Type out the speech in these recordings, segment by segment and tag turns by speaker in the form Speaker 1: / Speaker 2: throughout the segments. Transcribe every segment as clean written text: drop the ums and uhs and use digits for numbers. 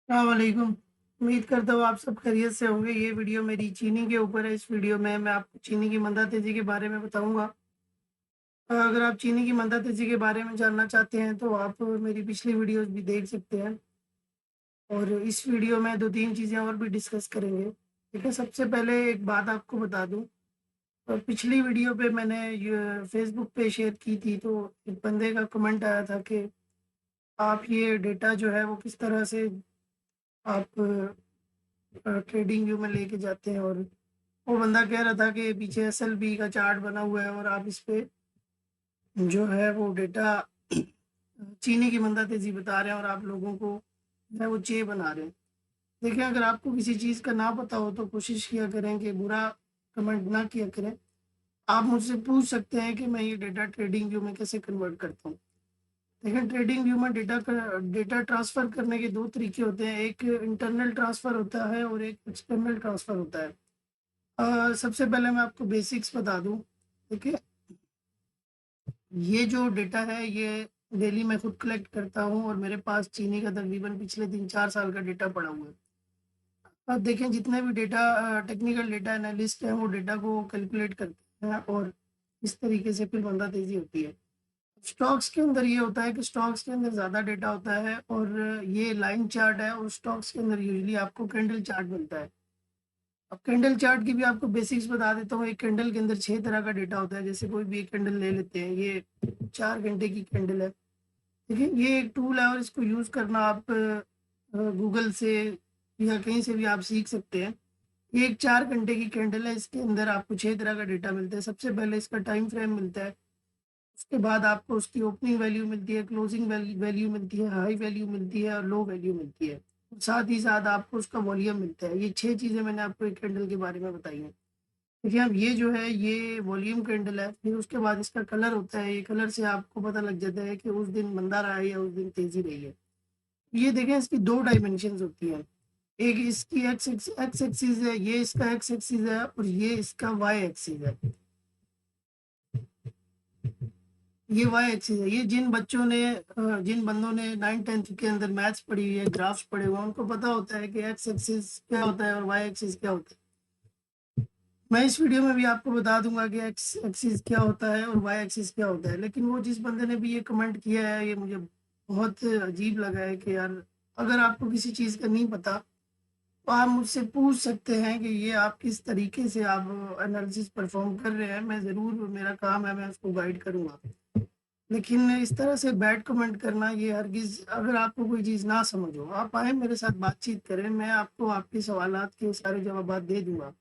Speaker 1: वालेकुम। उम्मीद करता हूँ आप सब खैरियत से होंगे। ये वीडियो मेरी चीनी के ऊपर है। इस वीडियो में मैं आपको चीनी की मंदा तेज़ी के बारे में बताऊँगा। अगर आप चीनी की मंदा तेज़ी के बारे में जानना चाहते हैं तो आप मेरी पिछली वीडियोज़ भी देख सकते हैं और इस वीडियो में 2-3 चीज़ें और भी डिस्कस करेंगे। ठीक है, सबसे पहले एक बात आपको बता दूँ। पिछली वीडियो पे मैंने ये फ़ेसबुक पे शेयर की थी, तो एक बंदे का कमेंट आया था कि आप ये डेटा जो है वो किस तरह से आप ट्रेडिंग व्यू में लेके जाते हैं। और वो बंदा कह रहा था कि पीछे एसएलपी का चार्ट बना हुआ है और आप इस पे जो है वो डेटा चीनी की मंदा तेजी बता रहे हैं और आप लोगों को जो है वो चे बना रहे हैं। देखिए, अगर आपको किसी चीज़ का ना पता हो तो कोशिश किया करें कि बुरा कमेंट ना किया करें। आप मुझसे पूछ सकते हैं कि मैं ये डेटा ट्रेडिंग व्यू में कैसे कन्वर्ट करता हूँ। देखिए, ट्रेडिंग व्यू में डेटा ट्रांसफ़र करने के 2 तरीके होते हैं। एक इंटरनल ट्रांसफ़र होता है और एक एक्सटर्नल ट्रांसफ़र होता है। सबसे पहले मैं आपको बेसिक्स बता दूँ। देखिए, ये जो डेटा है ये डेली मैं खुद कलेक्ट करता हूँ और मेरे पास चीनी का तकरीबन पिछले 3-4 साल का डेटा पड़ा हुआ है। अब देखें, जितने भी डेटा टेक्निकल डेटा एनालिस्ट हैं वो डेटा को कैलकुलेट करते हैं और इस तरीके से फिर मंदा तेज़ी होती है। स्टॉक्स के अंदर ये होता है कि स्टॉक्स के अंदर ज़्यादा डेटा होता है और ये लाइन चार्ट है और स्टॉक्स के अंदर यूजुअली आपको कैंडल चार्ट मिलता है। अब कैंडल चार्ट की भी आपको बेसिक्स बता देता हूँ। एक कैंडल के अंदर 6 तरह का डेटा होता है। जैसे कोई भी एक कैंडल ले लेते हैं, ये 4 घंटे की कैंडल है। देखिए, ये एक टूल है और इसको यूज़ करना आप गूगल से या कहीं से भी आप सीख सकते हैं। ये एक 4 घंटे की कैंडल है, इसके अंदर आपको 6 तरह का डेटा मिलता है। सबसे पहले इसका टाइम फ्रेम मिलता है, उसके बाद आपको उसकी ओपनिंग वैल्यू मिलती है, क्लोजिंग वैल्यू मिलती है, हाई वैल्यू मिलती है और लो वैल्यू मिलती है। साथ ही साथ आपको उसका वॉल्यूम मिलता है। ये 6 चीज़ें मैंने आपको एक कैंडल के बारे में बताई हैं। देखिए, अब ये जो है ये वॉल्यूम कैंडल है, फिर उसके बाद इसका कलर होता है। ये कलर से आपको पता लग जाता है कि उस दिन मंदा रहा है या उस दिन तेज़ी रही है। ये देखें, इसकी 2 डायमेंशंस होती हैं। एक इसकी एक्स एक्सिस है, ये इसका एक्स एक्सिस है और ये इसका वाई एक्सिस है। ये वाई एक्सिस है। ये जिन बंदों ने 9th-10th के अंदर मैथ्स पढ़ी हुई है, ग्राफ्स पढ़े हुए हैं, उनको पता होता है कि एक्स एक्सिस क्या होता है और वाई एक्सिस क्या होता है। मैं इस वीडियो में भी आपको बता दूंगा कि एक्स एक्सिस क्या होता है और वाई एक्सिस क्या होता है। लेकिन वो जिस बंदे ने भी ये कमेंट किया है, ये मुझे बहुत अजीब लगा है कि यार, अगर आपको किसी चीज़ का नहीं पता तो आप मुझसे पूछ सकते हैं कि ये आप किस तरीके से आप एनालिसिस परफॉर्म कर रहे हैं। मैं ज़रूर, मेरा काम है, मैं उसको गाइड करूँगा। लेकिन इस तरह से बैड कमेंट करना, ये हरगिज़, अगर आपको कोई चीज़ ना समझ हो, आप आएँ मेरे साथ बातचीत करें, मैं आपको आपके सवालात के सारे जवाबात दे दूँगा।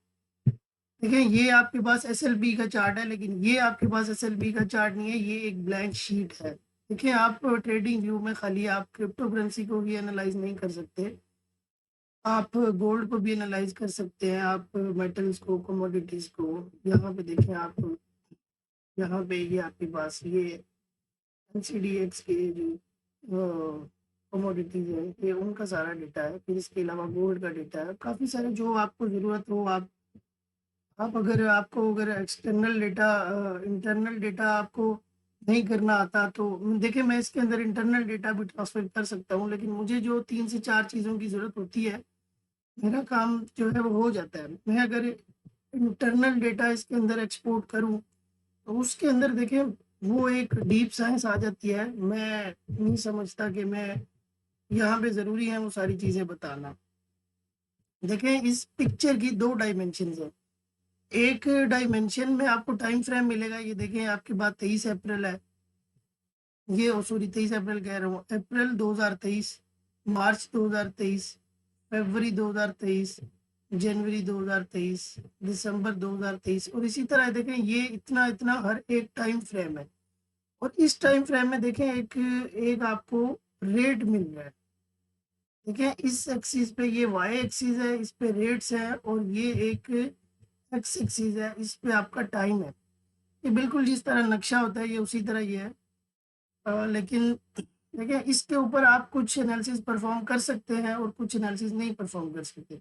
Speaker 1: देखिए, ये आपके पास एसएलपी का चार्ट है, लेकिन ये आपके पास एसएलपी का चार्ट नहीं है, ये एक ब्लैंक शीट है। देखिए, आप ट्रेडिंग व्यू में खाली आप क्रिप्टो करेंसी को भी एनालाइज़ नहीं कर सकते, आप गोल्ड को भी एनालाइज़ कर सकते हैं, आप मेटल्स को, कमोडिटीज़ को। यहाँ पे देखें आप, यहाँ पे ये आपके पास ये एनसीडीएक्स के जो कमोडिटीज़ हैं, ये उनका सारा डेटा है। फिर इसके अलावा गोल्ड का डेटा है। काफ़ी सारे जो आपको ज़रूरत हो, आप अगर आपको अगर एक्सटर्नल डेटा इंटरनल डेटा आपको नहीं करना आता तो देखिए, मैं इसके अंदर इंटरनल डेटा भी ट्रांसफ़र कर सकता हूँ, लेकिन मुझे जो 3 से 4 चीज़ों की ज़रूरत होती है, मेरा काम जो है वो हो जाता है। मैं अगर इंटरनल डेटा इसके अंदर एक्सपोर्ट करूँ, तो उसके अंदर देखिए वो एक डीप साइंस आ जाती है। मैं नहीं समझता कि मैं यहाँ पे ज़रूरी है वो सारी चीज़ें बताना। देखें, इस पिक्चर की 2 डायमेंशंस हैं। एक डायमेंशन में आपको टाइम फ्रेम मिलेगा, ये देखें आपके पास 23 अप्रैल है। ये सॉरी, 23 अप्रैल कह रहा हूँ, अप्रैल 2023, मार्च 2023, फरवरी 2023, जनवरी 2023, दिसंबर 2023 और इसी तरह देखें, ये इतना-इतना हर एक टाइम फ्रेम है। और इस टाइम फ्रेम में देखें, एक एक आपको रेट मिल रहा है। देखिए, इस एक्सिस पे ये वाई एक्सिस है, इस पे रेट्स है और ये एक एक्स एक्सिस है, इस पे आपका टाइम है। ये बिल्कुल जिस तरह नक्शा होता है, ये उसी तरह ये है। लेकिन देखिए, इसके ऊपर आप कुछ एनालिसिस परफॉर्म कर सकते हैं और कुछ एनालिसिस नहीं परफॉर्म कर सकते।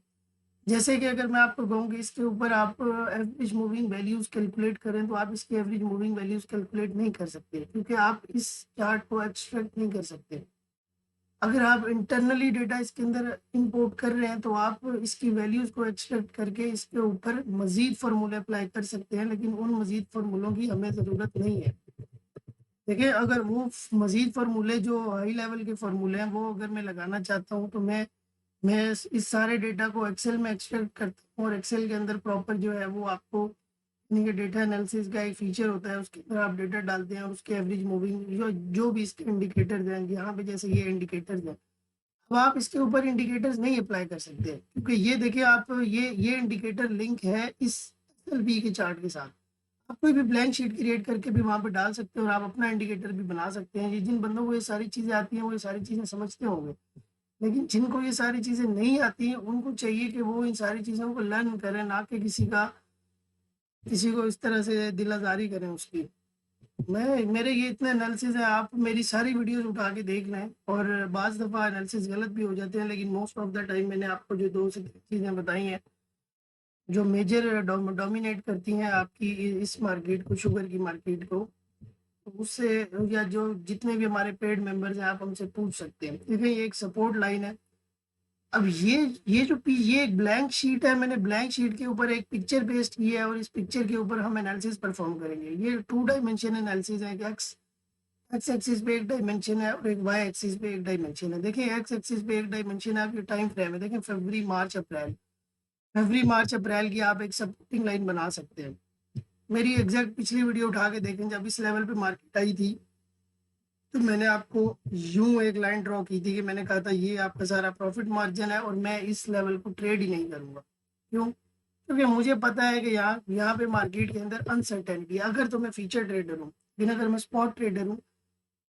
Speaker 1: जैसे कि अगर मैं आपको कहूँ कि इसके ऊपर आप एवरेज मूविंग वैल्यूज़ कैलकुलेट करें, तो आप इसकी एवरेज मूविंग वैल्यूज़ कैलकुलेट नहीं कर सकते, क्योंकि आप इस चार्ट को एक्सट्रैक्ट नहीं कर सकते। अगर आप इंटरनली डेटा इसके अंदर इंपोर्ट कर रहे हैं तो आप इसकी वैल्यूज़ को एक्सट्रैक्ट करके इसके ऊपर मज़ीद फ़ॉर्मूले अप्लाई कर सकते हैं, लेकिन उन मज़ीद फ़ॉर्मूलों की हमें ज़रूरत नहीं है। देखिए, अगर वो मज़ीद फ़ॉर्मूले जो हाई लेवल के फ़ॉर्मूले हैं, वो अगर मैं लगाना चाहता हूँ, तो मैं इस सारे डेटा को एक्सेल में एक्सट्रैक्ट करता हूँ और एक्सेल के अंदर प्रॉपर जो है वो आपको यानी कि डेटा एनालिसिस का एक फ़ीचर होता है, उसके अंदर आप डेटा डालते हैं और उसके एवरेज मूविंग जो जो भी इसके इंडिकेटर्स हैं, यहाँ पे जैसे ये इंडिकेटर्स हैं, अब आप इसके ऊपर इंडिकेटर्स नहीं अप्लाई कर सकते क्योंकि ये देखिए आप ये इंडिकेटर लिंक है इस एसएलपी के चार्ट के साथ। आप कोई भी ब्लैंक शीट क्रिएट करके भी वहाँ पे डाल सकते हैं और आप अपना इंडिकेटर भी बना सकते हैं। ये जिन बंदों को ये सारी चीज़ें आती हैं, वो ये सारी चीज़ें समझते होंगे। लेकिन जिनको ये सारी चीज़ें नहीं आती हैं, उनको चाहिए कि वो इन सारी चीज़ों को लर्न करें, ना कि किसी को इस तरह से दिल आज़ारी करें उसकी। मैं मेरे ये इतने एनालिसिस हैं, आप मेरी सारी वीडियोज़ उठा के देख लें और बाज़ दफ़ा एनालिसिस गलत भी हो जाते हैं, लेकिन मोस्ट ऑफ द टाइम मैंने आपको जो 2 से 3 चीज़ें बताई हैं, जो मेजर डोमिनेट करती हैं आपकी इस मार्केट को, शुगर की मार्केट को, तो उससे या जो जितने भी हमारे पेड मेंबर्स हैं, आप हमसे पूछ सकते हैं। देखिए, ये एक सपोर्ट लाइन है। अब ये एक ब्लैंक शीट है, मैंने ब्लैंक शीट के ऊपर एक पिक्चर पेस्ट की है और इस पिक्चर के ऊपर हम एनालिसिस परफ़ॉर्म करेंगे। ये 2 डायमेंशन एनालिसिस है, एक एक्स एक्सिस पे एक डायमेंशन है और एक वाई एक्सिस पे एक डायमेंशन है। देखिए, एक्स एक्सिस पे एक डायमेंशन है, आपकी टाइम फ्रेम है। देखिए, फरवरी, मार्च, अप्रैल की आप एक सपोर्टिंग लाइन बना सकते हैं। मेरी एग्ज़ैक्ट पिछली वीडियो उठा के देखें, जब इस लेवल पे मार्केट आई थी, तो मैंने आपको यूँ एक लाइन ड्रॉ की थी कि मैंने कहा था ये आपका सारा प्रॉफ़िट मार्जिन है और मैं इस लेवल को ट्रेड ही नहीं करूँगा। क्यों? क्योंकि मुझे यहाँ है कि यहाँ यहाँ पे मार्केट के अंदर अनसर्टेनिटी है। अगर तो मैं फ्यूचर ट्रेडर हूँ, लेकिन अगर मैं स्पॉट ट्रेडर हूँ,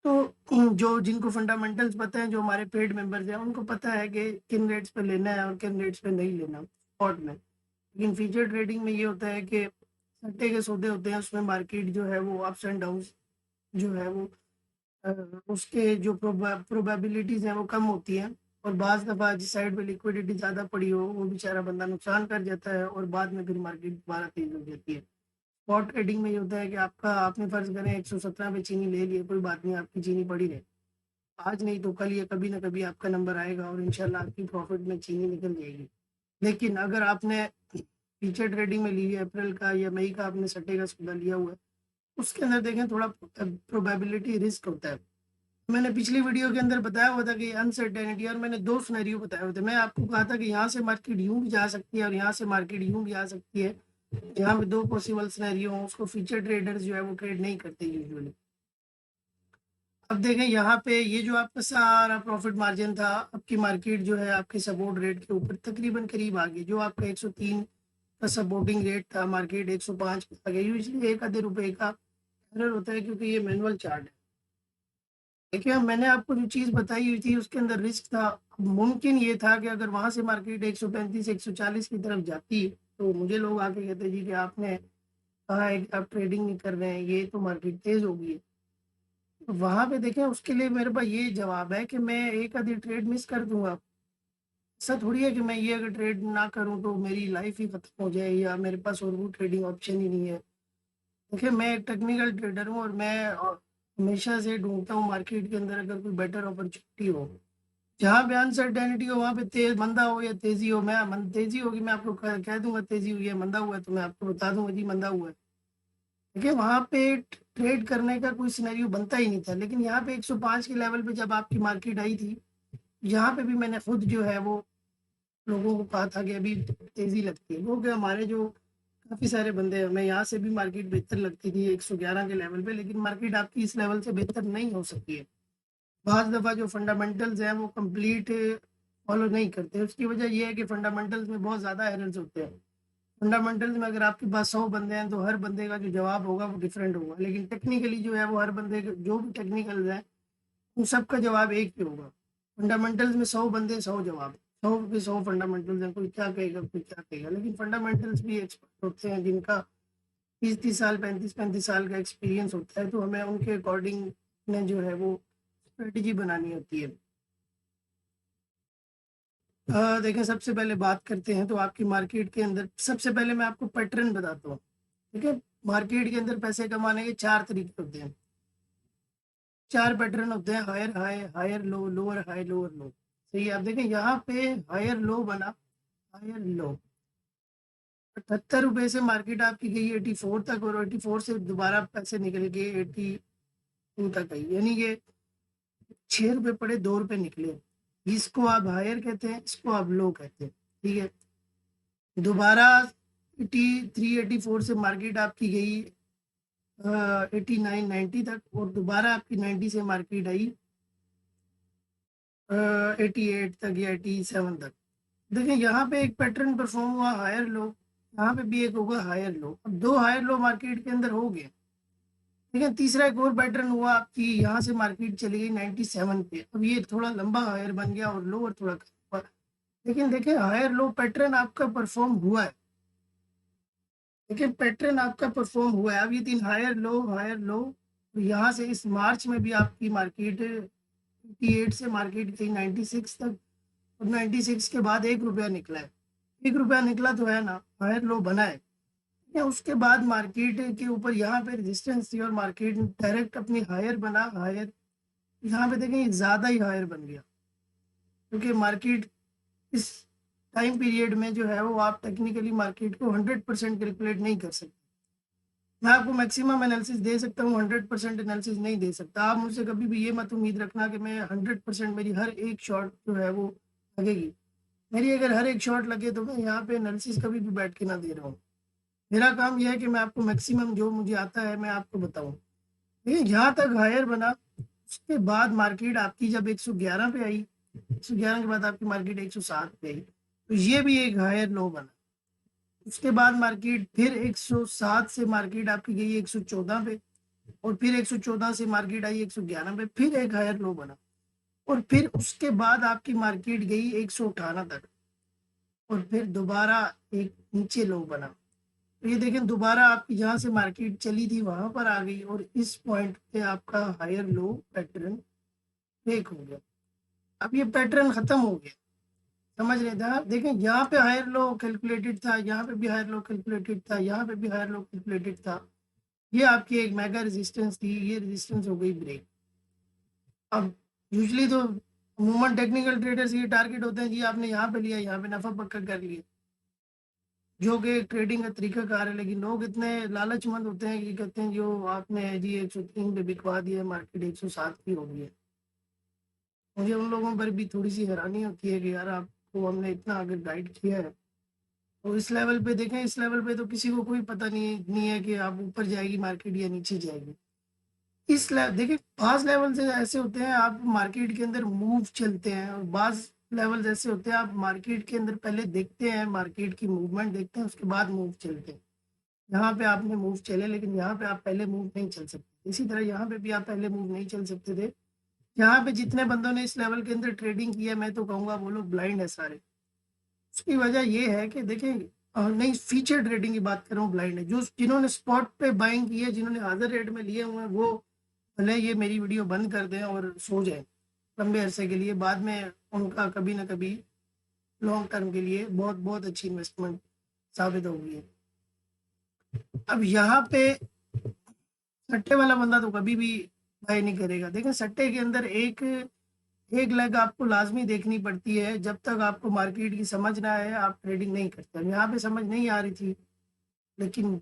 Speaker 1: तो जो जिनको फंडामेंटल्स पता है, जो हमारे पेड मेंबर्स हैं, उनको पता है कि किन रेट्स पे लेना है और किन रेट्स पे नहीं लेना स्पॉट में। लेकिन फ्यूचर ट्रेडिंग में ये होता है कि सट्टे के सौदे होते हैं, उसमें मार्केट जो है वो अप्स एंड डाउन्स जो है वो अ, उसके जो प्रोबेबिलिटीज़ हैं वो कम होती हैं और बाज़ दफ़ा जिस साइड पे लिक्विडिटी ज़्यादा पड़ी हो, वो बेचारा बंदा नुकसान कर जाता है और बाद में फिर मार्केट दोबारा तेज़ हो जाती है। स्पॉट ट्रेडिंग में ये होता है कि आपने फ़र्ज़ करें 117 पे चीनी ले लिए, कोई बात नहीं, आपकी चीनी पड़ी रहे। आज नहीं तो कल या कभी ना कभी आपका नंबर आएगा और इंशाल्लाह आपकी प्रॉफ़िट में चीनी निकल जाएगी। लेकिन अगर आपने फ्यूचर ट्रेडिंग में ली है, अप्रैल का या मई का आपने सट्टे का सौदा लिया हुआ है, उसके अंदर देखें थोड़ा प्रोबेबिलिटी रिस्क होता है। मैंने पिछली वीडियो के अंदर बताया हुआ था कि अनसर्टेनिटी, और मैंने 2 सिनेरियो बताए हुए थे। मैं आपको कहा था कि यहाँ से मार्केट यूँ भी जा सकती है और यहाँ से मार्केट यूँ भी आ सकती है। जहाँ पे 2 पॉसिबल सिनेरियो हों, उसको फ्यूचर ट्रेडर्स जो है वो ट्रेड नहीं करते यूजुअली। अब देखें यहाँ पे ये जो आपका सारा प्रॉफिट मार्जिन था, आपकी मार्केट जो है आपके सपोर्ट रेट के ऊपर तकरीबन करीब आ गई। जो आपका 103 का सपोर्टिंग रेट था, मार्केट 105 पे आ गई। यूजुअली 1 आधे रुपए का एरर होता है क्योंकि ये मैनुअल चार्ट है। देखिए, मैंने आपको जो चीज़ बताई हुई थी उसके अंदर रिस्क था। मुमकिन ये था कि अगर वहाँ से मार्केट 135 140 की तरफ जाती, तो मुझे लोग आके कहते जी कि आपने कहा है कि आप ट्रेडिंग नहीं कर रहे हैं, ये तो मार्केट तेज़ हो गई है। तो वहाँ पे देखें, उसके लिए मेरे पास ये जवाब है कि मैं एक आधी ट्रेड मिस कर दूँगा। ऐसा थोड़ी है कि मैं ये अगर ट्रेड ना करूँ तो मेरी लाइफ़ ही खत्म हो जाए या मेरे पास और वो ट्रेडिंग ऑप्शन ही नहीं है। देखिए, मैं एक टेक्निकल ट्रेडर हूँ और मैं हमेशा से ढूँढता हूँ मार्केट के अंदर अगर कोई बेटर अपॉर्चुनिटी हो। जहाँ पे अनसर्टेनिटी हो, वहाँ पे तेज़ मंदा हो या तेज़ी हो, मैं मन तेज़ी होगी मैं आपको कह दूँगा तेज़ी हुई है, मंदा हुआ है तो मैं आपको बता दूँगा जी मंदा हुआ है। देखिए, वहाँ पे ट्रेड करने का कोई सिनेरियो बनता ही नहीं था। लेकिन यहाँ पे 105 के लेवल पे जब आपकी मार्केट आई थी, यहाँ पे भी मैंने खुद जो है वो लोगों को कहा था कि अभी तेज़ी लगती है। वो क्या, हमारे जो काफ़ी सारे बंदे हैं, हमें यहाँ से भी मार्केट बेहतर लगती थी 111 के लेवल पे, लेकिन मार्केट आपकी इस लेवल से बेहतर नहीं हो सकती है। बाज़ दफ़ा जो फंडामेंटल्स हैं वो कंप्लीट फॉलो नहीं करते। उसकी वजह ये है कि फंडामेंटल्स में बहुत ज़्यादा एरर्स होते हैं। फंडामेंटल्स में अगर आपके पास 100 बंदे हैं तो हर बंदे का जो जवाब होगा वो डिफरेंट होगा। लेकिन टेक्निकली जो है वो हर बंदे के जो भी टेक्निकल्स हैं, उन सबका जवाब एक ही होगा। फंडामेंटल्स में 100 बंदे 100 जवाब, 100 के 100 फंडामेंटल्स हैं, कोई क्या कहेगा, कोई क्या कहेगा। लेकिन फंडामेंटल्स भी एक्सपर्ट होते हैं जिनका 30-30 साल, 35-35 साल का एक्सपीरियंस होता है, तो हमें उनके अकॉर्डिंग ने जो है वो स्ट्रेटजी बनानी होती है। देखें, सबसे पहले बात करते हैं तो आपकी मार्केट के अंदर सबसे पहले मैं आपको पैटर्न बताता हूँ। ठीक है? मार्केट के अंदर पैसे कमाने के 4 तरीके होते हैं। 4 पैटर्न होते हैं, higher high, higher low, lower high, lower low. सही है। आप देखें यहाँ पे हायर लो बना, हायर लो। 78 रुपए से मार्केट आपकी गई 84 तक, और 84 से दोबारा पैसे निकल के 82 तक आई, यानी कि 6 रुपए पड़े, 2 रुपए निकले। इसको आप हायर कहते हैं, इसको आप लो कहते हैं। ठीक है। दोबारा 84 से मार्केट आपकी गई 89 90 तक, और दोबारा आपकी 90 से मार्केट आई 88 तक या 87 तक। देखिए यहाँ पे एक पैटर्न परफॉर्म हुआ हायर लो, यहाँ पे भी एक होगा हायर लो। अब 2 हायर लो मार्केट के अंदर हो गए। ठीक है। तीसरा एक और पैटर्न हुआ आपकी, यहाँ से मार्केट चली गई 97 पे। अब ये थोड़ा लंबा हायर बन गया और लोअर थोड़ा कम हुआ, लेकिन देखिए हायर लो पैटर्न आपका परफॉर्म हुआ है। देखिए पैटर्न आपका परफॉर्म हुआ है। अब ये 3 हायर लो, हायर लो, तो यहाँ से इस मार्च में भी आपकी मार्केट 58 से मार्केट गई 96 तक, और 96 के बाद 1 रुपया निकला है। 1 रुपया निकला तो है ना, हायर लो बना है। या उसके बाद मार्केट के ऊपर यहाँ पे रेजिस्टेंस थी और मार्केट डायरेक्ट अपनी हायर बना, हायर यहाँ पे देखें ज़्यादा ही हायर बन गया, क्योंकि मार्केट इस टाइम पीरियड में जो है वो आप टेक्निकली मार्केट को 100% कैलकुलेट नहीं कर सकते। मैं आपको मैक्सिमम एनालिसिस दे सकता हूँ, 100% एनालिसिस नहीं दे सकता। आप मुझसे कभी भी ये मत उम्मीद रखना कि मैं 100% मेरी हर एक शॉट जो है वो लगेगी। मेरी अगर हर एक शॉट लगे तो मैं यहाँ पे एनालिसिस कभी भी बैठ के ना दे रहा हूँ। मेरा काम यह है कि मैं आपको मैक्सिमम जो मुझे आता है मैं आपको बताऊँ। ये यहाँ तक हायर बना, उसके बाद मार्केट आपकी जब 111 पे आई, 111 के बाद आपकी मार्केट 107 पे आई, तो ये भी एक हायर लो बना। उसके बाद मार्केट फिर 107 से मार्केट आपकी गई 114 पे, और फिर 114 से मार्केट आई 111 पे, फिर एक हायर लो बना, और फिर उसके बाद आपकी मार्केट गई 118 तक, और फिर दोबारा एक नीचे लो बना। तो ये देखें दोबारा आपकी जहाँ से मार्केट चली थी वहां पर आ गई, और इस पॉइंट पे आपका हायर लो पैटर्न ब्रेक हो गया। अब ये पैटर्न खत्म हो गया, समझ रहे थे आप। देखें यहाँ पे हायर लो कैलकुलेटेड था, यहाँ पे भी हायर लो कैलकुलेटेड था, यहाँ पे भी हायर लो कैलकुलेटेड था। ये आपकी एक मेगा रेजिस्टेंस थी, ये रेजिस्टेंस हो गई ब्रेक। अब यूजली तो अमूमन टेक्निकल ट्रेडर्स ये टारगेट होते हैं जी आपने यहाँ पे लिया, यहाँ पे नफा पक्का कर लिया, जो कि ट्रेडिंग का तरीका कार है। लेकिन लोग इतने लालचमंद होते हैं कि कहते हैं जो आपने जी 103 पे बिकवा दिया, मार्केट 107 की हो गई है। मुझे उन लोगों पर भी थोड़ी सी हैरानी होती है कि यार आपको हमने इतना अगर गाइड किया है, तो इस लेवल पे देखें, इस लेवल पे तो किसी को कोई पता नहीं है कि आप ऊपर जाएगी मार्केट या नीचे जाएगी। इस लेवल देखिए, बाज लेवल से ऐसे होते हैं आप मार्केट के अंदर मूव चलते हैं, और बाज लेवल ऐसे होते हैं आप मार्केट के अंदर पहले देखते हैं, मार्केट की मूवमेंट देखते हैं, उसके बाद मूव चलते हैं। यहाँ पे आपने मूव चले, लेकिन यहाँ पे आप पहले मूव नहीं चल सकते। इसी तरह यहाँ पे भी आप पहले मूव नहीं चल सकते थे। यहाँ पे जितने बंदों ने इस लेवल के अंदर ट्रेडिंग किया, मैं तो कहूँगा वो लोग ब्लाइंड है सारे। उसकी वजह ये है कि देखिए नहीं, फीचर ट्रेडिंग की बात कर रहा हूँ, ब्लाइंड है। जो जिन्होंने स्पॉट पे बाइंग की है, जिन्होंने हाजिर रेट में लिए हुए हैं, वो भले ये मेरी वीडियो बंद कर दें और सो जाएं लंबे अरसे के लिए, बाद में उनका कभी ना कभी लॉन्ग टर्म के लिए बहुत बहुत अच्छी इन्वेस्टमेंट साबित होगी है। अब यहाँ पे सट्टे वाला बंदा तो कभी भी बाय नहीं करेगा। देखें सट्टे के अंदर एक एक लेग आपको लाजमी देखनी पड़ती है, जब तक आपको मार्केट की समझ ना आए आप ट्रेडिंग नहीं करते। यहाँ पे समझ नहीं आ रही थी, लेकिन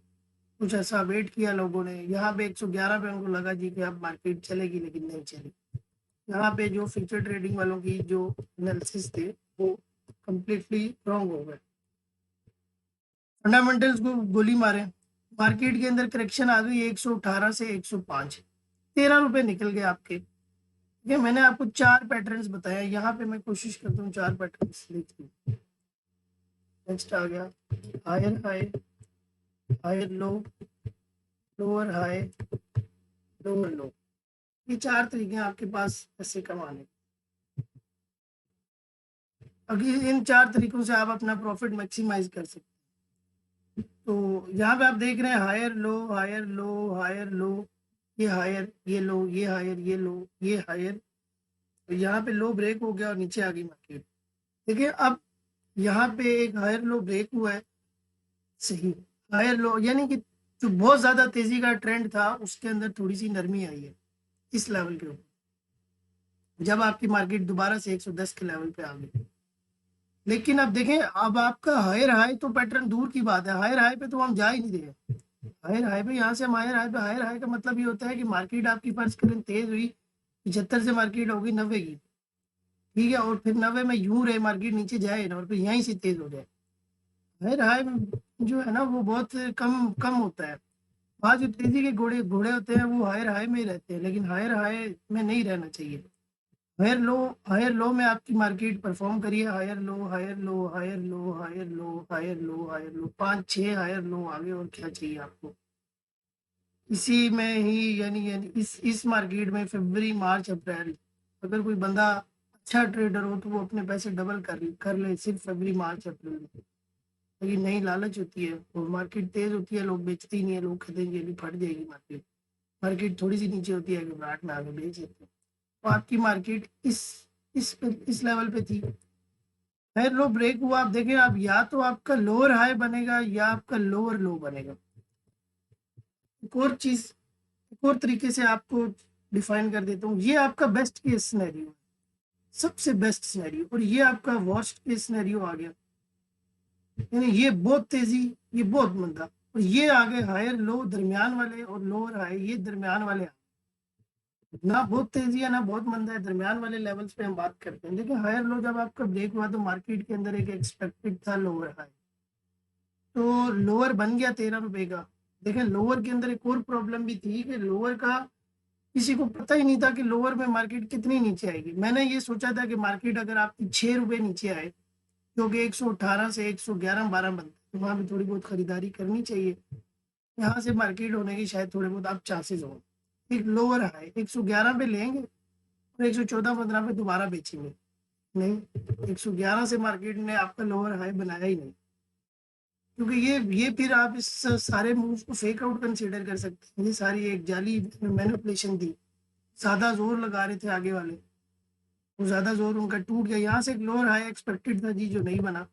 Speaker 1: कुछ ऐसा वेट किया लोगों ने, यहाँ पे 111 पे उनको लगा जी कि अब मार्केट चलेगी, लेकिन नहीं चली। यहाँ पे जो फ्यूचर ट्रेडिंग वालों की जो एनालिसिस थे वो कम्प्लीटली रॉन्ग हो गए, फंडामेंटल्स को गोली मारे। मार्केट के अंदर करेक्शन आ गई 118 से 105, 13 रुपए निकल गए आपके। ये मैंने आपको 4 पैटर्न्स बताया, यहाँ पे मैं कोशिश करता हूँ 4 पैटर्न्स लिखूं। नेक्स्ट आ गया higher high, higher low, lower high, lower low. ये 4 तरीके हैं आपके पास पैसे कमाने के। अगर इन 4 तरीकों से आप अपना प्रॉफिट मैक्सिमाइज कर सकते हैं। तो यहाँ पे आप देख रहे हैं higher low, higher low, higher low, ये हायर, ये लो, ये हायर, ये लो, ये हायर। तो यहाँ पे लो ब्रेक हो गया और नीचे आ गई मार्केट। देखिए अब यहाँ पे एक हायर लो ब्रेक हुआ है, सही। हायर लो यानी कि जो बहुत ज्यादा तेजी का ट्रेंड था उसके अंदर थोड़ी सी नरमी आई है। इस लेवल के ऊपर, जब आपकी मार्केट दोबारा से 110 के लेवल पे आ गई। लेकिन अब देखें, अब आपका हायर हाई तो पैटर्न दूर की बात है, हायर हाई पे तो हम जा ही नहीं रहे। हायर हाई पे यहाँ से हम हायर हाई पे, हायर हाई का मतलब ये होता है कि मार्केट आपकी फर्ज करें तेज हुई 75 से मार्केट होगी 90 की, ठीक है, और फिर 90 में यूं रहे मार्केट नीचे जाए ना और फिर यहीं से तेज हो जाए। हायर हाई जो है ना वो बहुत कम कम होता है। वहाँ जो तेजी के घोड़े घोड़े होते हैं वो हायर हाई में ही रहते हैं, लेकिन हायर हाई में नहीं रहना चाहिए। हायर लो, हायर लो में आपकी मार्केट परफॉर्म करिए, higher low higher low higher low higher low higher low higher low, 5-6 higher low आगे, और क्या चाहिए आपको। इसी में ही यानी इस मार्केट में फरवरी मार्च अप्रैल, अगर कोई बंदा अच्छा ट्रेडर हो तो वो अपने पैसे डबल कर ले सिर्फ फरवरी मार्च अप्रैल में। लेकिन नहीं, लालच होती है और मार्केट तेज होती है, लोग बेचते ही नहीं है, लोग कहते हैं कि अभी फट जाएगी मार्केट। मार्केट थोड़ी सी नीचे होती है, घबराहट में आगे बेच देते हैं। तो आपकी मार्केट इस लेवल पे थी, फिर लो ब्रेक हुआ। आप देखें, आप या तो आपका लोअर हाई बनेगा या आपका लोअर लो बनेगा। एक और चीज, एक और तरीके से आपको डिफाइन कर देता हूँ, ये आपका बेस्ट केस सिनेरियो है, सबसे बेस्ट सिनेरियो, और ये आपका वर्स्ट केस सिनेरियो आ गया। यानी ये बहुत तेजी, ये बहुत मंदा, और ये आगे हायर लो दरमियान वाले, और लोअर हाई ये दरमियान वाले। ना बहुत तेजी है ना बहुत मंदा है, दरमियान वाले लेवल्स पे हम बात करते हैं। देखिए हायर लो जब आपका ब्रेक हुआ तो मार्केट के अंदर एक एक्सपेक्टेड था लोअर हाई, तो लोअर बन गया 13 रुपए का। देखें लोअर के अंदर एक और प्रॉब्लम भी थी कि लोअर का किसी को पता ही नहीं था कि लोअर में मार्केट कितनी नीचे आएगी। मैंने ये सोचा था कि मार्केट अगर आपकी 6 रुपए नीचे आए, जो कि 118 से 111-12 बनता है, तो वहां भी थोड़ी बहुत खरीदारी करनी चाहिए। यहाँ से मार्केट होने की शायद थोड़े बहुत आप चांसेस हो। एक लोअर हाई 111 पे लेंगे और 114-15 पे दोबारा बेचेंगे, नहीं, 111 से मार्केट ने आपका लोअर हाई बनाया ही नहीं। क्योंकि ये फिर आप इस सारे मूव को फेक आउट कंसीडर कर सकते हैं, ये सारी एक जाली मैनिपुलेशन थी। ज्यादा जोर लगा रहे थे आगे वाले, वो ज्यादा जोर उनका टूट गया। यहाँ से एक लोअर हाई एक्सपेक्टेड था जी, जो नहीं बना।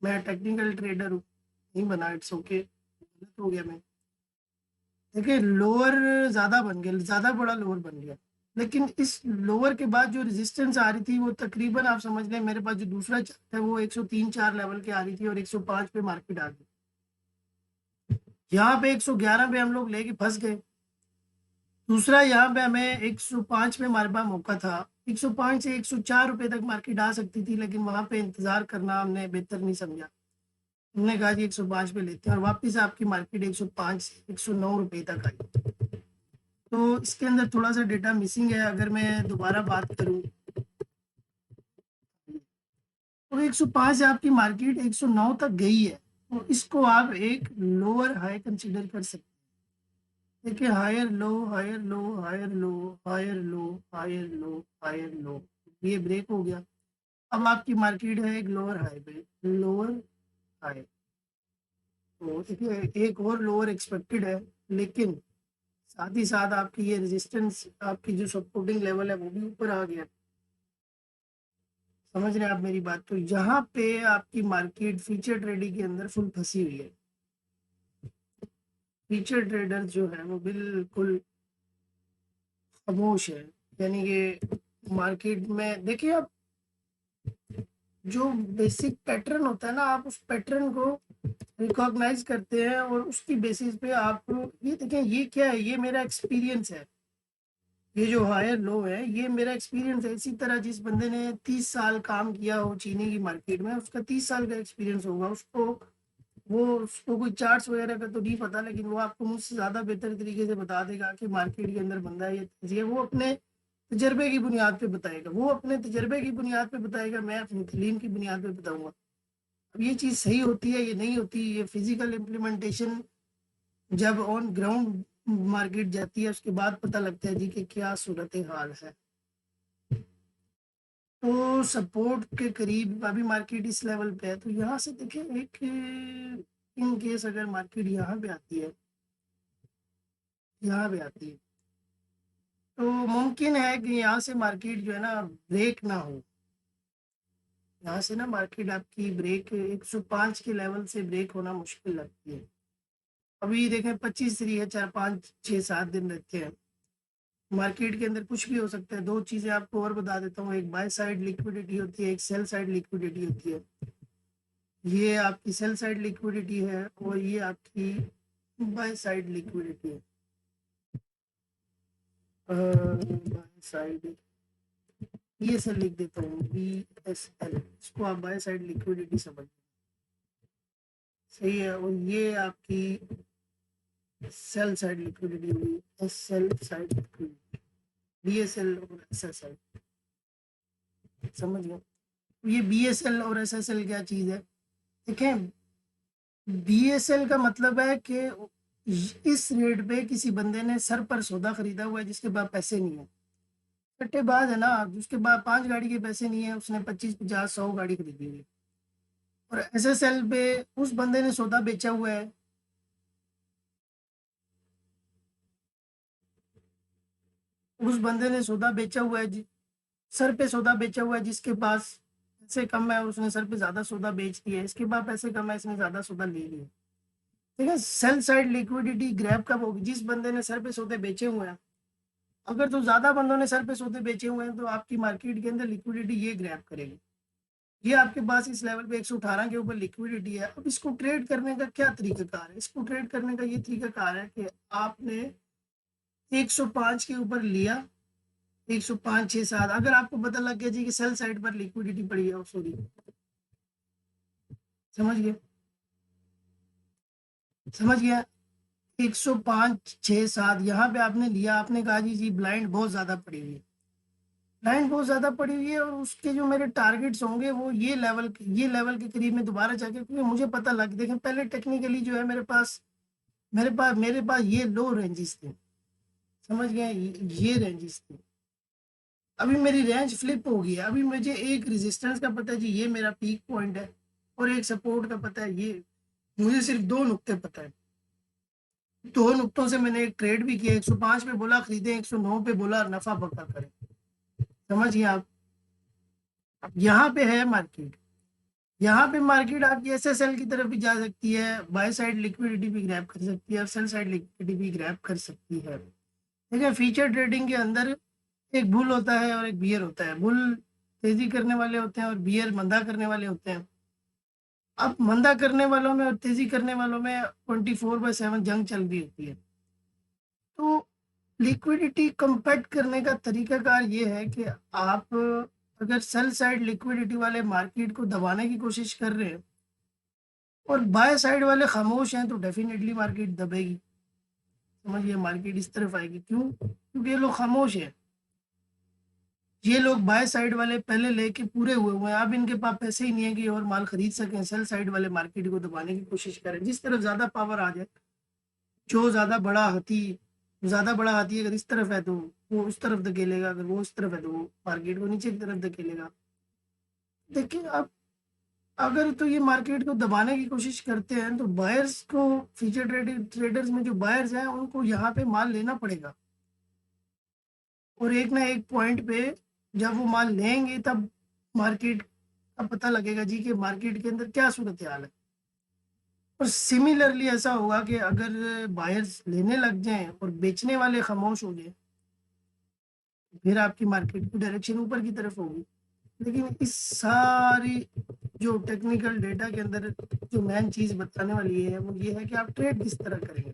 Speaker 1: मैं टेक्निकल ट्रेडर हूँ, नहीं बना, इट्स ओके, गलत हो गया मैं। देखिए लोअर ज्यादा बन गया, ज्यादा बड़ा लोअर बन गया, लेकिन इस लोअर के बाद जो रेजिस्टेंस आ रही थी वो तकरीबन आप समझ लें, मेरे पास जो दूसरा चार्ट है वो 103-4 लेवल के आ रही थी और 105 पे मार्केट आ गई। यहाँ पे 111 पे हम लोग लेके फंस गए। दूसरा यहाँ पे हमें 105 पे हमारे पास मौका था, 105 से 104 रुपए तक मार्केट आ सकती थी, लेकिन वहां पे इंतजार करना हमने बेहतर नहीं समझा। हमने कहा जी 105 पे लेते हैं, और वापस आपकी मार्केट 105 से 109 रुपए तक आई। तो इसके अंदर थोड़ा सा डेटा मिसिंग है। अगर मैं दोबारा बात करूं तो 105 से आपकी मार्केट 109 तक गई है, तो इसको आप एक लोअर हाई कंसीडर कर सकते हैं। देखिए higher low higher low higher low higher low higher low higher low, ये ब्रेक हो गया। अब आपकी मार्केट है एक लोअर हाई पे, लोअर हाई, तो देखिए एक और लोअर एक्सपेक्टेड है, लेकिन साथ ही साथ आपकी ये रेजिस्टेंस, आपकी जो सपोर्टिंग लेवल है वो भी ऊपर आ गया। समझ रहे हैं आप मेरी बात। तो यहाँ पे आपकी मार्केट फ्यूचर ट्रेडिंग के अंदर फुल फंसी हुई है। फ्यूचर ट्रेडर जो है वो बिल्कुल खामोश है। यानी कि मार्केट में देखिए आप, जो बेसिक पैटर्न होता है ना, आप उस पैटर्न को रिकॉग्नाइज करते हैं और उसकी बेसिस पे आप ये देखें, ये क्या है, ये मेरा एक्सपीरियंस है। ये जो हायर लो है ये मेरा एक्सपीरियंस है। इसी तरह जिस बंदे ने 30 साल काम किया हो चीनी की मार्केट में, उसका 30 साल का एक्सपीरियंस होगा, उसको कोई चार्ट्स वगैरह का तो नहीं पता, लेकिन वो आपको मुझसे ज्यादा बेहतर तरीके से बता देगा कि मार्केट के अंदर बंदा है, ये तेजी है। वो अपने तजर्बे की बुनियाद पे बताएगा, वो अपने तजर्बे की बुनियाद पे बताएगा, मैं अपनी तलीम की बुनियाद पे बताऊंगा। अब ये चीज सही होती है, ये नहीं होती, ये फिजिकल इम्प्लीमेंटेशन जब ऑन ग्राउंड मार्केट जाती है उसके बाद पता लगता है जी कि क्या सूरत हाल है। तो सपोर्ट के करीब अभी मार्केट इस लेवल पे है, तो यहाँ से देखिए एक, इन केस अगर मार्केट यहाँ पे आती है, यहाँ पे आती है, तो मुमकिन है कि यहाँ से मार्केट जो है ना ब्रेक ना हो। यहाँ से ना मार्केट आपकी ब्रेक 105 के लेवल से ब्रेक होना मुश्किल लगती है। अभी देखें 25 तारीख है, 4-5-6-7 दिन रहते हैं, मार्केट के अंदर कुछ भी हो सकता है। दो चीजें आपको और बता देता हूँ, एक बाय साइड लिक्विडिटी होती है, एक सेल साइड लिक्विडिटी होती है। ये आपकी सेल साइड लिक्विडिटी है और ये आपकी बाय साइड लिक्विडिटी है। बाय साइड BSL लिख देता हूँ, BSL, इसको आप बाय साइड लिक्विडिटी समझ, सही है। और ये आपकी सेल साइड लिक्विडिटी हुई, सेल साइड लिक्विडिटी, BSL और SSL, समझ गए। ये BSL और SSL क्या चीज़ है, देखें। BSL का मतलब है कि इस रेट पे किसी बंदे ने सर पर सौदा खरीदा हुआ है जिसके पास पैसे नहीं है, सट्टेबाज है ना, जिसके पास 5 गाड़ी के पैसे नहीं है, उसने 25, 50, 100 गाड़ी खरीदी हुई। और SSL पे उस बंदे ने सौदा बेचा हुआ है, उस बंदे ने सौदा बेचा हुआ है, सर पे सौदा बेचा हुआ है, जिसके पास पैसे कम है उसने सर पे ज्यादा सौदा बेच दिया है, इसके पास पैसे कम है इसने ज्यादा सौदा ले लिया। ठीक है, सेल साइड लिक्विडिटी ग्रैब कब होगी, जिस बंदे ने सर पे सौदे बेचे हुए हैं। अगर तो ज्यादा बंदों ने सर पे सौदे बेचे हुए हैं तो आपकी मार्केट के अंदर लिक्विडिटी ये ग्रैब करेगी। ये आपके पास इस लेवल पे 118 के ऊपर लिक्विडिटी है। अब इसको ट्रेड करने का क्या तरीकाकार है, इसको ट्रेड करने का ये तरीकाकार है कि आपने 105 के ऊपर लिया, 105, 6, 7, अगर आपको पता लग गया जी कि सेल साइड पर लिक्विडिटी पड़ी है, सॉरी, समझ गए, समझ गया। 105, 6, 7 यहाँ पे आपने लिया, आपने कहा जी ब्लाइंड बहुत ज्यादा पड़ी हुई है, ब्लाइंड बहुत ज्यादा पड़ी हुई है, और उसके जो मेरे टारगेट्स होंगे वो ये लेवल के करीब में दोबारा जाके, क्योंकि मुझे पता लग, देखें पहले टेक्निकली जो है मेरे पास ये लो रेंजेस थे, समझ गए, ये रेंजेस थे। अभी मेरी रेंज फ्लिप हो गई है, अभी मुझे एक रेजिस्टेंस का पता है जी ये मेरा पीक पॉइंट है, और एक सपोर्ट का पता है ये, मुझे सिर्फ दो नुक्ते पता है। दो नुक्तों से मैंने एक ट्रेड भी किया, 105 पे बोला खरीदे, 109 पे बोला नफा पक्का करें, समझिए आप। यहाँ पे है मार्केट, यहाँ पे मार्केट आपकी SSL की तरफ भी जा सकती है, बाय साइड लिक्विडिटी भी ग्रैब कर सकती है और सेल साइड लिक्विडिटी भी ग्रैब कर सकती है। देखिए फीचर ट्रेडिंग के अंदर एक बुल होता है और एक बियर होता है। बुल तेजी करने वाले होते हैं और बियर मंदा करने वाले होते हैं। अब मंदा करने वालों में और तेजी करने वालों में 24/7 जंग चल रही होती है। तो लिक्विडिटी कम्पैक्ट करने का तरीकाकार ये है कि आप अगर सेल साइड लिक्विडिटी वाले मार्केट को दबाने की कोशिश कर रहे हैं और बाय साइड वाले खामोश हैं, तो डेफिनेटली मार्केट दबेगी, समझिए, मार्केट इस तरफ आएगी। क्यों? क्योंकि ये लोग खामोश हैं, ये लोग बाय साइड वाले पहले लेके पूरे हुए हुए हैं, अब इनके पास पैसे ही नहीं है कि और माल खरीद सकें, सेल साइड वाले मार्केट को दबाने की कोशिश करें। जिस तरफ ज्यादा पावर आ जाए, जो ज्यादा बड़ा हाथी अगर इस तरफ है तो वो उस तरफ धकेलेगा, अगर वो उस तरफ है तो वो मार्केट को नीचे की तरफ धकेलेगा। देखिए अब अगर तो ये मार्केट को दबाने की कोशिश करते हैं तो बायर्स को, फ्यूचर ट्रेडर्स में जो बायर्स हैं उनको यहाँ पे माल लेना पड़ेगा, और एक ना एक पॉइंट पे जब वो माल लेंगे तब मार्केट का पता लगेगा जी कि मार्केट के अंदर क्या सूरत हाल है। और सिमिलरली ऐसा होगा कि अगर बायर्स लेने लग जाएं और बेचने वाले खामोश हो जाए, फिर आपकी मार्केट की डायरेक्शन ऊपर की तरफ होगी। लेकिन इस सारी जो टेक्निकल डेटा के अंदर जो मेन चीज बताने वाली है वो ये है कि आप ट्रेड किस तरह करेंगे।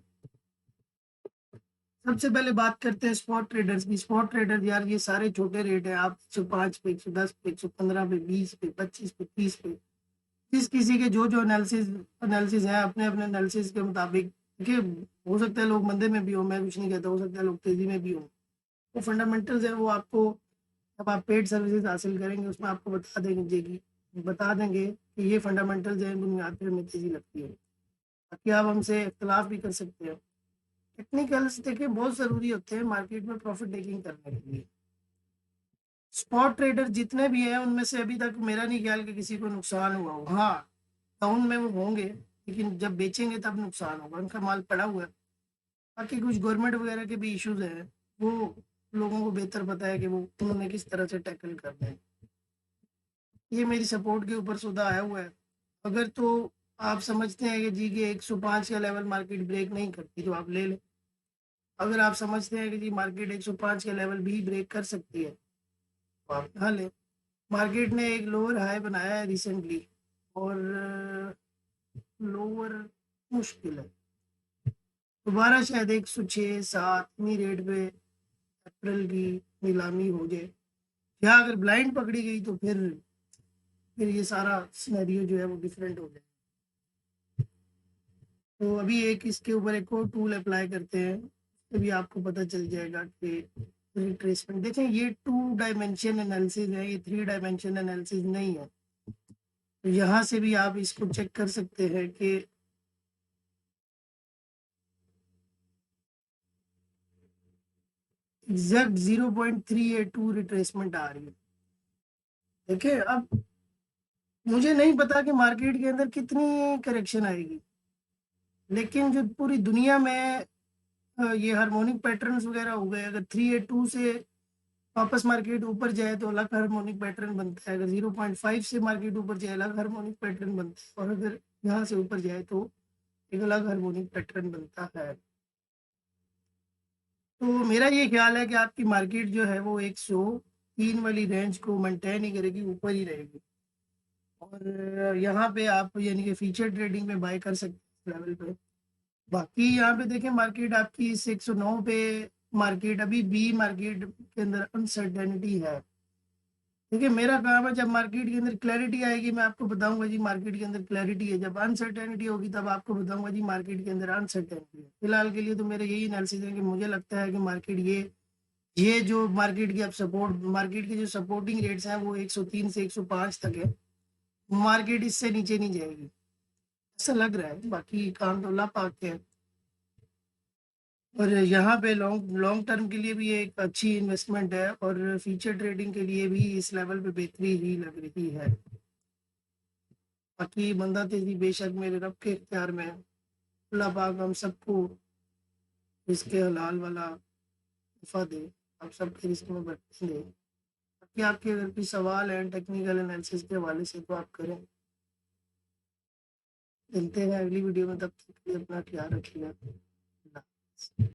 Speaker 1: सबसे पहले बात करते हैं स्पॉट ट्रेडर्स की। स्पॉट ट्रेडर यार ये सारे छोटे रेट है, आप 105 पे, 110 पे, 115 पे, 20 पे, 25 पे, 30 पे, किस किसी के जो जो एनालिसिस एनालिसिस है अपने अपने एनालिसिस के मुताबिक। देखिए हो सकता है लोग मंदे में भी हो, मैं कुछ नहीं कहता, हो सकता है लोग तेजी में भी हो। वो फंडामेंटल्स है, वो आपको जब आप पेड सर्विसेज हासिल करेंगे उसमें आपको बता देंगे कि ये फंडामेंटल्स हैं, बुनियाद पे हमें तेजी लगती है। बाकी आप हमसे इख्तलाफ भी कर सकते हैं। टेक्निकल्स देखिए बहुत ज़रूरी होते हैं मार्केट में प्रॉफिट टेकिंग करने के लिए। स्पॉट ट्रेडर जितने भी हैं उनमें से अभी तक मेरा नहीं ख्याल कि किसी को नुकसान हुआ हो। हाँ, डाउन में वो होंगे, लेकिन जब बेचेंगे तब नुकसान होगा, उनका माल पड़ा हुआ है। बाकी कुछ गवर्नमेंट वगैरह के भी इश्यूज हैं, वो लोगों को बेहतर पता है कि वो उन्होंने किस तरह से टैकल करना है। ये मेरी सपोर्ट के ऊपर सौदा आया हुआ है। अगर तो आप समझते हैं कि जी के 105 का लेवल मार्केट ब्रेक नहीं करती तो आप ले लें। अगर आप समझते हैं कि जी मार्केट 105 का लेवल भी ब्रेक कर सकती है, तो आप यहाँ लें। मार्केट ने एक लोअर हाई बनाया है रिसेंटली और लोअर मुश्किल है। दोबारा शायद 106-7 इन्हीं रेट पे अप्रैल की नीलामी हो जाए। यहाँ अगर ब्लाइंड पकड़ी गई तो फिर ये सारा सिनेरियो जो है वो डिफरेंट हो जाए। तो अभी एक इसके ऊपर एक और टूल अप्लाई करते हैं, तभी आपको पता चल जाएगा कि रिट्रेसमेंट। देखें ये 2 डायमेंशन एनालिसिस है, ये 3 डायमेंशन एनालिसिस नहीं है। तो यहाँ से भी आप इसको चेक कर सकते हैं कि एग्जैक्ट 0.382 रिट्रेसमेंट आ रही है। देखिए अब मुझे नहीं पता कि मार्केट के अंदर कितनी करेक्शन आएगी, लेकिन जो पूरी दुनिया में ये हार्मोनिक पैटर्न्स वगैरह हो गए, अगर 382 से वापस मार्केट ऊपर जाए तो अलग हार्मोनिक पैटर्न बनता है, अगर 0.5 से मार्केट ऊपर जाए अलग हार्मोनिक पैटर्न बनता है, और अगर यहाँ से ऊपर जाए तो एक अलग हार्मोनिक पैटर्न बनता है। तो मेरा ये ख्याल है कि आपकी मार्केट जो है वो 103 वाली रेंज को मेंटेन ही करेगी, ऊपर ही रहेगी। और यहाँ पे आप यानी कि फीचर ट्रेडिंग में बाय कर सकते हैं लेवल पे। बाकी यहाँ पे देखें मार्केट आपकी इस 109 पे, मार्केट अभी भी मार्केट के अंदर अनसर्टेनिटी है। देखिए मेरा काम है जब मार्केट के अंदर क्लैरिटी आएगी मैं आपको बताऊंगा जी मार्केट के अंदर क्लैरिटी है, जब अनसर्टेनिटी होगी तब आपको बताऊंगा जी मार्केट के अंदर अनसर्टेनिटी है। फिलहाल के लिए तो मेरा यही एनालिसिस है कि मुझे लगता है कि मार्केट ये जो मार्केट की अब सपोर्ट, मार्केट की जो सपोर्टिंग रेट्स हैं वो 103 से 105 तक है। मार्केट इससे नीचे नहीं जाएगी ऐसा लग रहा है, बाकी काम तो अल्लाह पाक के है। और यहाँ पे लॉन्ग लॉन्ग टर्म के लिए भी एक अच्छी इन्वेस्टमेंट है और फ्यूचर ट्रेडिंग के लिए भी इस लेवल पे बेहतरी ही लग रही है। बाकी बंदा तेजी बेशक मेरे रब के इख्तियार में है। अल्लाह पाक हम सबको इसके हलाल वाला नफा दे, आप सबके रिस्क में बरकत दे। बाकी आपके अगर कोई सवाल है टेक्निकल एनालिसिस के हवाले से तो आप करें। मिलते हैं अगली वीडियो में, तब तक के लिए अपना ख्याल रखिएगा। अल्लाह हाफ़िज़।